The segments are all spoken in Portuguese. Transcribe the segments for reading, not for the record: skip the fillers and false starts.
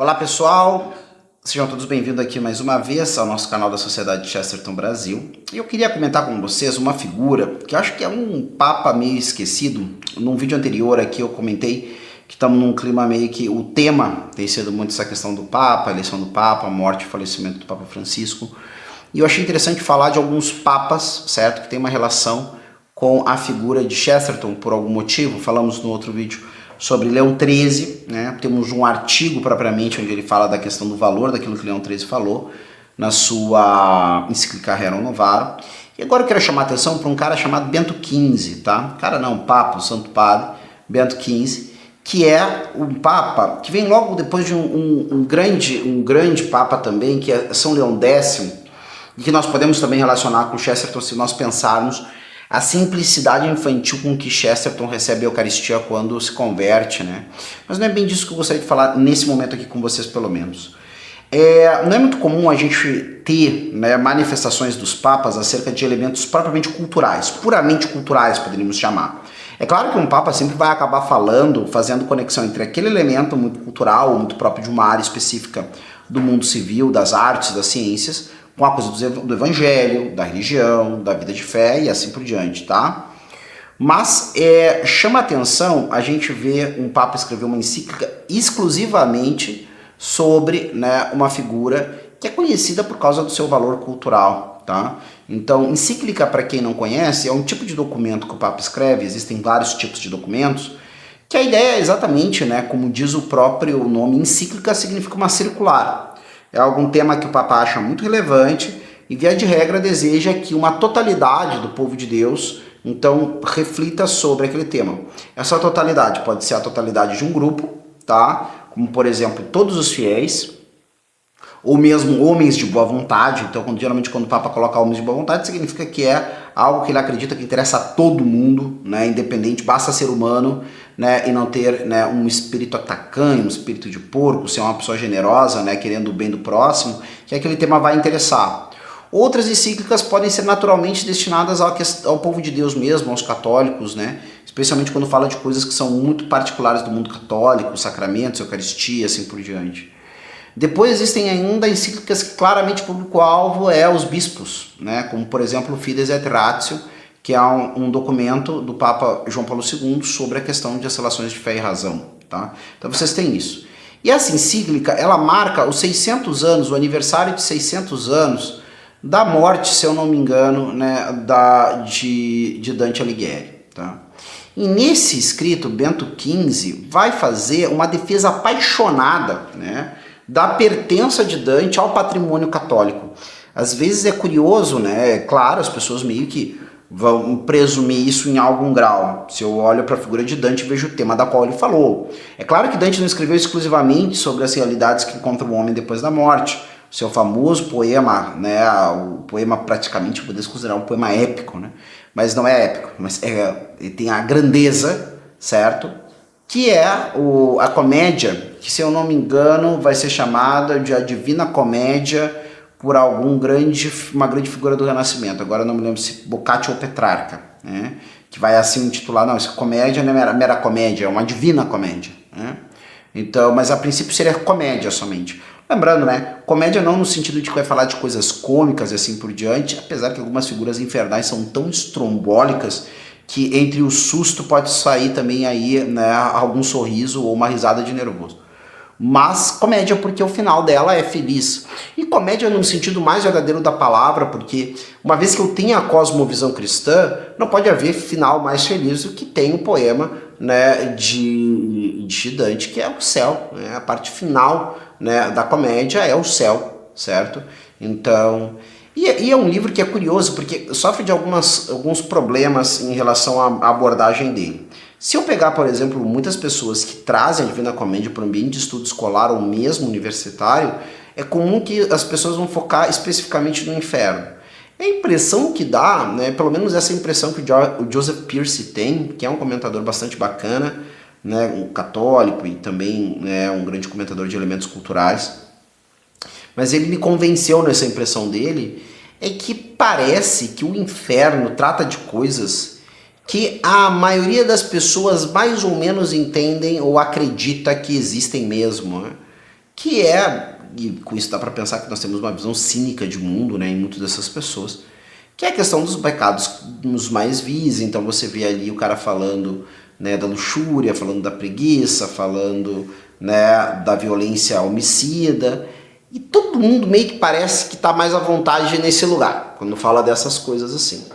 Olá pessoal, sejam todos bem-vindos aqui mais uma vez ao nosso canal da Sociedade Chesterton Brasil. E eu queria comentar com vocês uma figura que eu acho que é um papa meio esquecido. Num vídeo anterior aqui eu comentei que estamos num clima meio que o tema tem sido muito essa questão do papa, a eleição do papa, a morte e falecimento do Papa Francisco. E eu achei interessante falar de alguns papas, certo, que tem uma relação com a figura de Chesterton por algum motivo. Falamos no outro vídeo sobre Leão XIII, né? Temos um artigo propriamente onde ele fala da questão do valor daquilo que Leão XIII falou na sua encíclica Rerum Novarum. E agora eu quero chamar a atenção para um cara chamado Bento XV, tá? Cara não, Papa, o Santo Padre, Bento XV, que é um Papa que vem logo depois de um grande Papa também, que é São Leão X, e que nós podemos também relacionar com Chesterton se nós pensarmos a simplicidade infantil com que Chesterton recebe a Eucaristia quando se converte, né? Mas não é bem disso que eu gostaria de falar nesse momento aqui com vocês, pelo menos. Não é muito comum a gente ter, né, manifestações dos papas acerca de elementos propriamente culturais, puramente culturais, poderíamos chamar. É claro que um papa sempre vai acabar falando, fazendo conexão entre aquele elemento muito cultural, muito próprio de uma área específica do mundo civil, das artes, das ciências, com a coisa do evangelho, da religião, da vida de fé e assim por diante, tá? Mas chama atenção a gente ver um papa escrever uma encíclica exclusivamente sobre, né, uma figura que é conhecida por causa do seu valor cultural, tá? Então, encíclica, para quem não conhece, é um tipo de documento que o papa escreve, existem vários tipos de documentos, que a ideia é exatamente, né, como diz o próprio nome, encíclica significa uma circular. É algum tema que o Papa acha muito relevante e, via de regra, deseja que uma totalidade do povo de Deus, então, reflita sobre aquele tema. Essa totalidade pode ser a totalidade de um grupo, tá? Como, por exemplo, todos os fiéis, ou mesmo homens de boa vontade. Então, geralmente, quando o Papa coloca homens de boa vontade, significa que é algo que ele acredita que interessa a todo mundo, né? Independente, basta ser humano, né? E não ter, né, um espírito tacanho, um espírito de porco, ser uma pessoa generosa, né, querendo o bem do próximo, que aquele tema vai interessar. Outras encíclicas podem ser naturalmente destinadas ao povo de Deus mesmo, aos católicos, né? Especialmente quando fala de coisas que são muito particulares do mundo católico, sacramentos, Eucaristia, assim por diante. Depois existem ainda encíclicas que claramente o público-alvo é os bispos, né? Como, por exemplo, o Fides et Ratio, que é um documento do Papa João Paulo II sobre a questão de as relações de fé e razão, tá? Então vocês têm isso. E essa encíclica, ela marca os 600 anos, o aniversário de 600 anos da morte, se eu não me engano, né, de Dante Alighieri, tá? E nesse escrito, Bento XV vai fazer uma defesa apaixonada, né, da pertença de Dante ao patrimônio católico. Às vezes é curioso, né? É claro, as pessoas meio que vão presumir isso em algum grau. Se eu olho para a figura de Dante, vejo o tema da qual ele falou. É claro que Dante não escreveu exclusivamente sobre as realidades que encontra o homem depois da morte. O seu famoso poema, né? O poema praticamente, poderia considerar um poema épico, né? Mas não é épico, mas ele tem a grandeza, certo? Que é a comédia, que se eu não me engano vai ser chamada de a Divina Comédia por uma grande figura do Renascimento. Agora eu não me lembro se Boccaccio ou Petrarca, né? Que vai assim intitular, não, essa comédia não é mera comédia, é uma divina comédia, né? Então, mas a princípio seria comédia somente. Lembrando, né, comédia não no sentido de que vai falar de coisas cômicas e assim por diante, apesar que algumas figuras infernais são tão estrombólicas que entre o susto pode sair também aí, né, algum sorriso ou uma risada de nervoso. Mas comédia porque o final dela é feliz. E comédia no sentido mais verdadeiro da palavra, porque uma vez que eu tenho a cosmovisão cristã, não pode haver final mais feliz do que tem o poema, né, de Dante, que é o céu, né? A parte final, né, da comédia é o céu, certo? Então... E é um livro que é curioso, porque sofre de alguns problemas em relação à abordagem dele. Se eu pegar, por exemplo, muitas pessoas que trazem a Divina Comédia para o ambiente de estudo escolar ou mesmo universitário, é comum que as pessoas vão focar especificamente no inferno. A impressão que dá, né, pelo menos essa impressão que o Joseph Pearce tem, que é um comentador bastante bacana, né, um católico e também, né, um grande comentador de elementos culturais, mas ele me convenceu nessa impressão dele, é que parece que o inferno trata de coisas que a maioria das pessoas mais ou menos entendem ou acredita que existem mesmo, né? que é, e com isso dá para pensar que nós temos uma visão cínica de mundo, né, em muitas dessas pessoas, que é a questão dos pecados nos mais vis. Então você vê ali o cara falando, né, da luxúria, falando da preguiça, falando, né, da violência homicida, e todo mundo meio que parece que está mais à vontade nesse lugar, quando fala dessas coisas assim.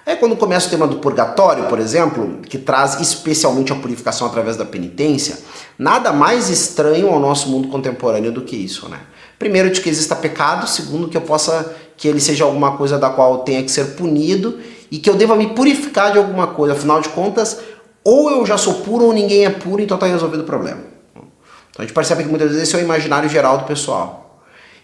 Aí quando começa o tema do purgatório, por exemplo, que traz especialmente a purificação através da penitência, nada mais estranho ao nosso mundo contemporâneo do que isso, né? Primeiro, de que exista pecado; segundo, que ele seja alguma coisa da qual eu tenha que ser punido e que eu deva me purificar de alguma coisa. Afinal de contas, ou eu já sou puro ou ninguém é puro, então está resolvido o problema. Então a gente percebe que muitas vezes esse é o imaginário geral do pessoal.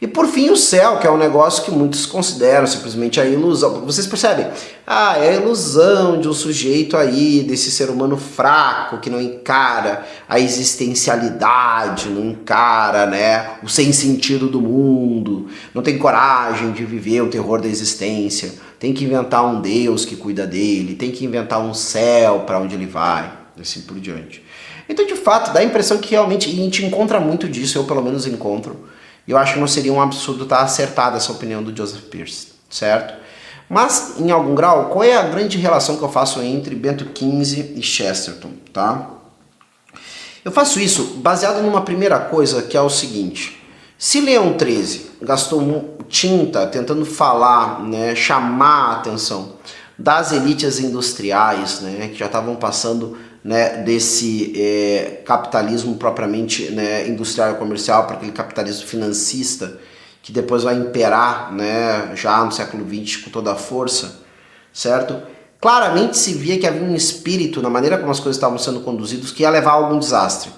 E por fim o céu, que é um negócio que muitos consideram simplesmente a ilusão. Vocês percebem? É a ilusão de um sujeito aí, desse ser humano fraco, que não encara a existencialidade, não encara, né, o sem sentido do mundo, não tem coragem de viver o terror da existência, tem que inventar um Deus que cuida dele, tem que inventar um céu para onde ele vai, e assim por diante. Então, de fato, dá a impressão que realmente, e a gente encontra muito disso, eu pelo menos encontro, e eu acho que não seria um absurdo estar acertada essa opinião do Joseph Pearce, certo? Mas, em algum grau, qual é a grande relação que eu faço entre Bento XV e Chesterton, tá? Eu faço isso baseado numa primeira coisa, que é o seguinte: se Leão XIII gastou tinta tentando falar, né, chamar a atenção das elites industriais, né, que já estavam passando, né, desse capitalismo propriamente, né, industrial e comercial para aquele capitalismo financista que depois vai imperar, né, já no século XX com toda a força, certo? Claramente se via que havia um espírito na maneira como as coisas estavam sendo conduzidas que ia levar a algum desastre.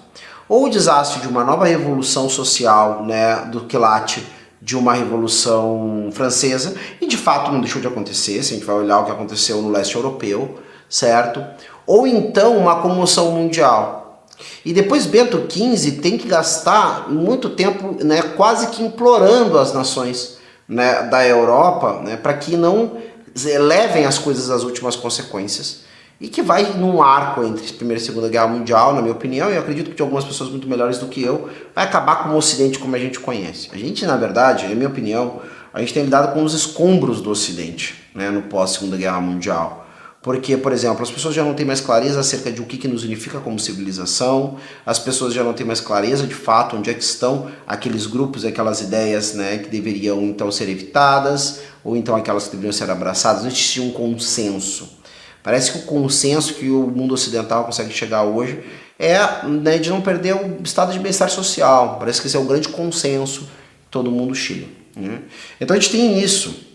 Ou o desastre de uma nova revolução social, né, do quilate de uma revolução francesa, e de fato não deixou de acontecer, se a gente vai olhar o que aconteceu no leste europeu, certo? Ou então uma comoção mundial. E depois Bento XV tem que gastar muito tempo, né, quase que implorando as nações, né, da Europa, né, para que não levem as coisas às últimas consequências, e que vai num arco entre a Primeira e Segunda Guerra Mundial, na minha opinião, e eu acredito que de algumas pessoas muito melhores do que eu, vai acabar com o Ocidente como a gente conhece. A gente, na verdade, na minha opinião, a gente tem lidado com os escombros do Ocidente, né, no pós-Segunda Guerra Mundial. Porque, por exemplo, as pessoas já não têm mais clareza acerca de o que nos unifica como civilização, as pessoas já não têm mais clareza de fato onde é que estão aqueles grupos, aquelas ideias, né, que deveriam então ser evitadas, ou então aquelas que deveriam ser abraçadas. Não existia um consenso. Parece que o consenso que o mundo ocidental consegue chegar hoje é, né, de não perder o estado de bem-estar social. Parece que esse é o grande consenso que todo mundo chega, né? Então a gente tem isso.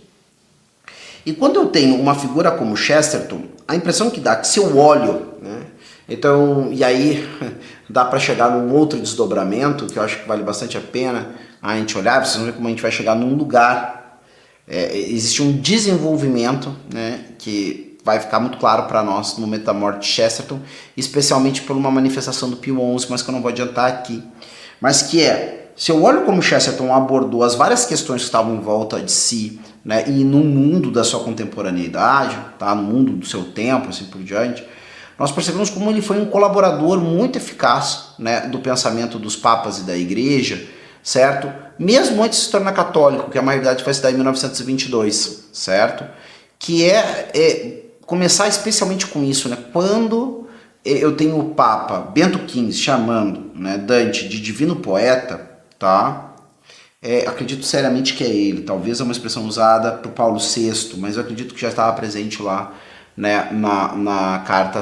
E quando eu tenho uma figura como Chesterton, a impressão que dá é que se eu olho, né, então, e aí dá para chegar num outro desdobramento, que eu acho que vale bastante a pena a gente olhar, vocês vão ver como a gente vai chegar num lugar, existe um desenvolvimento, né, que vai ficar muito claro para nós no momento da morte de Chesterton, especialmente por uma manifestação do Pio XI, mas que eu não vou adiantar aqui, mas que se eu olho como Chesterton abordou as várias questões que estavam em volta de si, né, e no mundo da sua contemporaneidade, tá, no mundo do seu tempo, assim por diante, nós percebemos como ele foi um colaborador muito eficaz, né, do pensamento dos papas e da igreja, certo? Mesmo antes de se tornar católico, que a maioridade vai se dar em 1922, certo? Que começar especialmente com isso, né? Quando eu tenho o Papa Bento XV chamando, né, Dante de divino poeta, tá? Acredito seriamente que é ele. Talvez é uma expressão usada por Paulo VI, mas eu acredito que já estava presente lá, né, na carta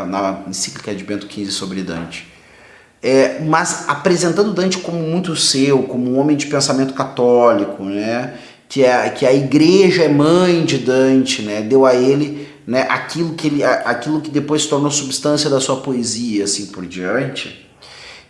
na encíclica de Bento XV sobre Dante. Mas apresentando Dante como muito seu, como um homem de pensamento católico, né, que a igreja é mãe de Dante, né, deu a ele, né, aquilo que depois se tornou substância da sua poesia, assim por diante.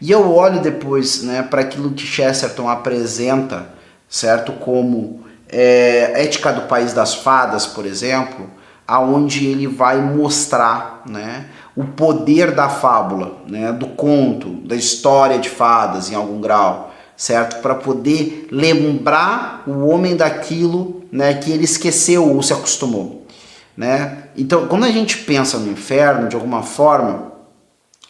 E eu olho depois, né, para aquilo que Chesterton apresenta, certo, como Ética do País das Fadas, por exemplo, aonde ele vai mostrar, né, o poder da fábula, né, do conto, da história de fadas em algum grau, certo, para poder lembrar o homem daquilo, né, que ele esqueceu ou se acostumou, né? Então, quando a gente pensa no inferno, de alguma forma,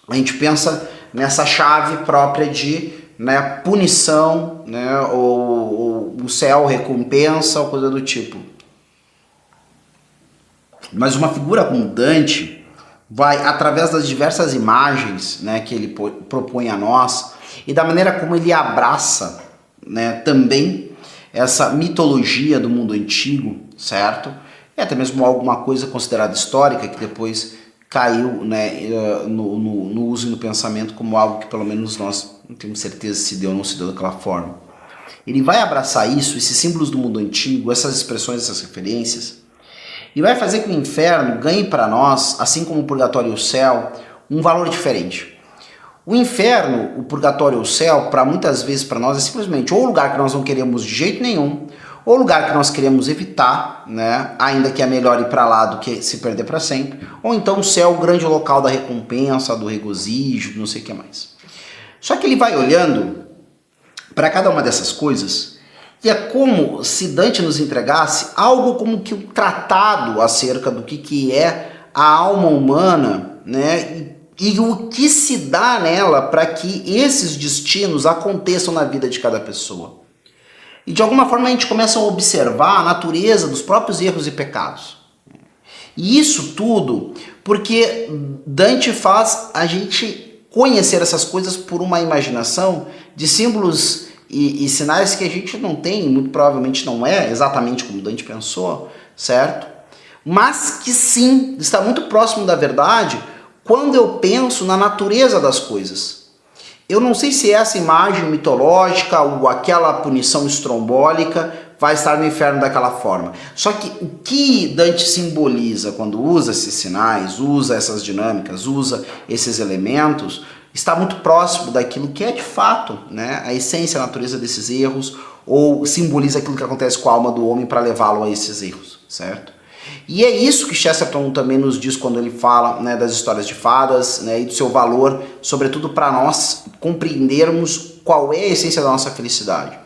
a gente pensa nessa chave própria de, né, punição, né, ou o céu recompensa, ou coisa do tipo. Mas uma figura como Dante vai, através das diversas imagens, né, que ele propõe a nós, e da maneira como ele abraça, né, também essa mitologia do mundo antigo, certo? E até mesmo alguma coisa considerada histórica que depois caiu, né, no uso e no pensamento como algo que pelo menos nós não temos certeza se deu ou não se deu daquela forma. Ele vai abraçar isso, esses símbolos do mundo antigo, essas expressões, essas referências, e vai fazer que o inferno ganhe para nós, assim como o purgatório e o céu, um valor diferente. O inferno, o purgatório ou o céu, para muitas vezes para nós é simplesmente ou o lugar que nós não queremos de jeito nenhum, ou o lugar que nós queremos evitar, né? Ainda que é melhor ir para lá do que se perder para sempre, ou então o céu, o grande local da recompensa, do regozijo, não sei o que mais. Só que ele vai olhando para cada uma dessas coisas e é como se Dante nos entregasse algo como que um tratado acerca do que é a alma humana, né? E o que se dá nela para que esses destinos aconteçam na vida de cada pessoa. E de alguma forma a gente começa a observar a natureza dos próprios erros e pecados. E isso tudo porque Dante faz a gente conhecer essas coisas por uma imaginação de símbolos e sinais que a gente não tem, muito provavelmente não é exatamente como Dante pensou, certo? Mas que sim, está muito próximo da verdade quando eu penso na natureza das coisas. Eu não sei se essa imagem mitológica ou aquela punição estrombólica vai estar no inferno daquela forma. Só que o que Dante simboliza quando usa esses sinais, usa essas dinâmicas, usa esses elementos, está muito próximo daquilo que é de fato, né, a essência, a natureza desses erros, ou simboliza aquilo que acontece com a alma do homem para levá-lo a esses erros, certo? E é isso que Chesterton também nos diz quando ele fala, né, das histórias de fadas, né, e do seu valor, sobretudo para nós compreendermos qual é a essência da nossa felicidade.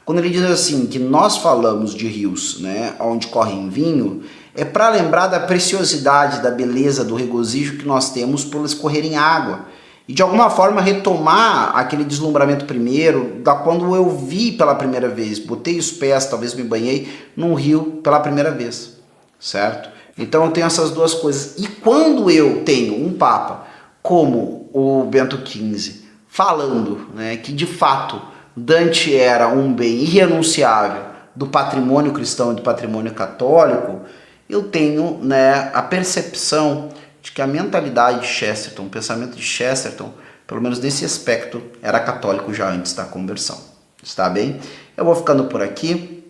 Quando ele diz assim, que nós falamos de rios, né, onde correm vinho, é para lembrar da preciosidade, da beleza, do regozijo que nós temos por escorrer água. E de alguma forma retomar aquele deslumbramento primeiro, da quando eu vi pela primeira vez, botei os pés, talvez me banhei num rio pela primeira vez. Certo? Então eu tenho essas duas coisas. E quando eu tenho um Papa como o Bento XV falando, né, que de fato Dante era um bem irrenunciável do patrimônio cristão e do patrimônio católico, eu tenho, né, a percepção de que a mentalidade de Chesterton, o pensamento de Chesterton, pelo menos nesse aspecto, era católico já antes da conversão. Está bem? Eu vou ficando por aqui.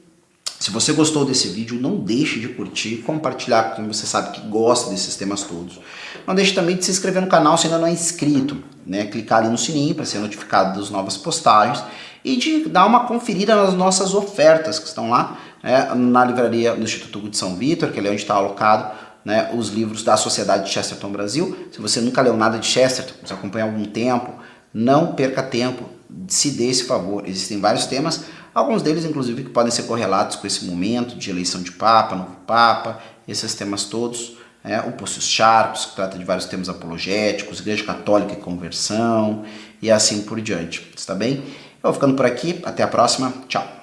Se você gostou desse vídeo, não deixe de curtir, compartilhar com quem você sabe que gosta desses temas todos. Não deixe também de se inscrever no canal se ainda não é inscrito, né? Clicar ali no sininho para ser notificado das novas postagens e de dar uma conferida nas nossas ofertas que estão lá, né, na livraria do Instituto Hugo de São Vitor, que é onde está alocado, né, os livros da Sociedade de Chesterton Brasil. Se você nunca leu nada de Chesterton, nos acompanha há algum tempo, não perca tempo, se dê esse favor. Existem vários temas, alguns deles inclusive que podem ser correlatos com esse momento de eleição de Papa, novo Papa, esses temas todos, o Poços Charcos, que trata de vários temas apologéticos, Igreja Católica e conversão, e assim por diante, está bem? Eu vou ficando por aqui, até a próxima, tchau!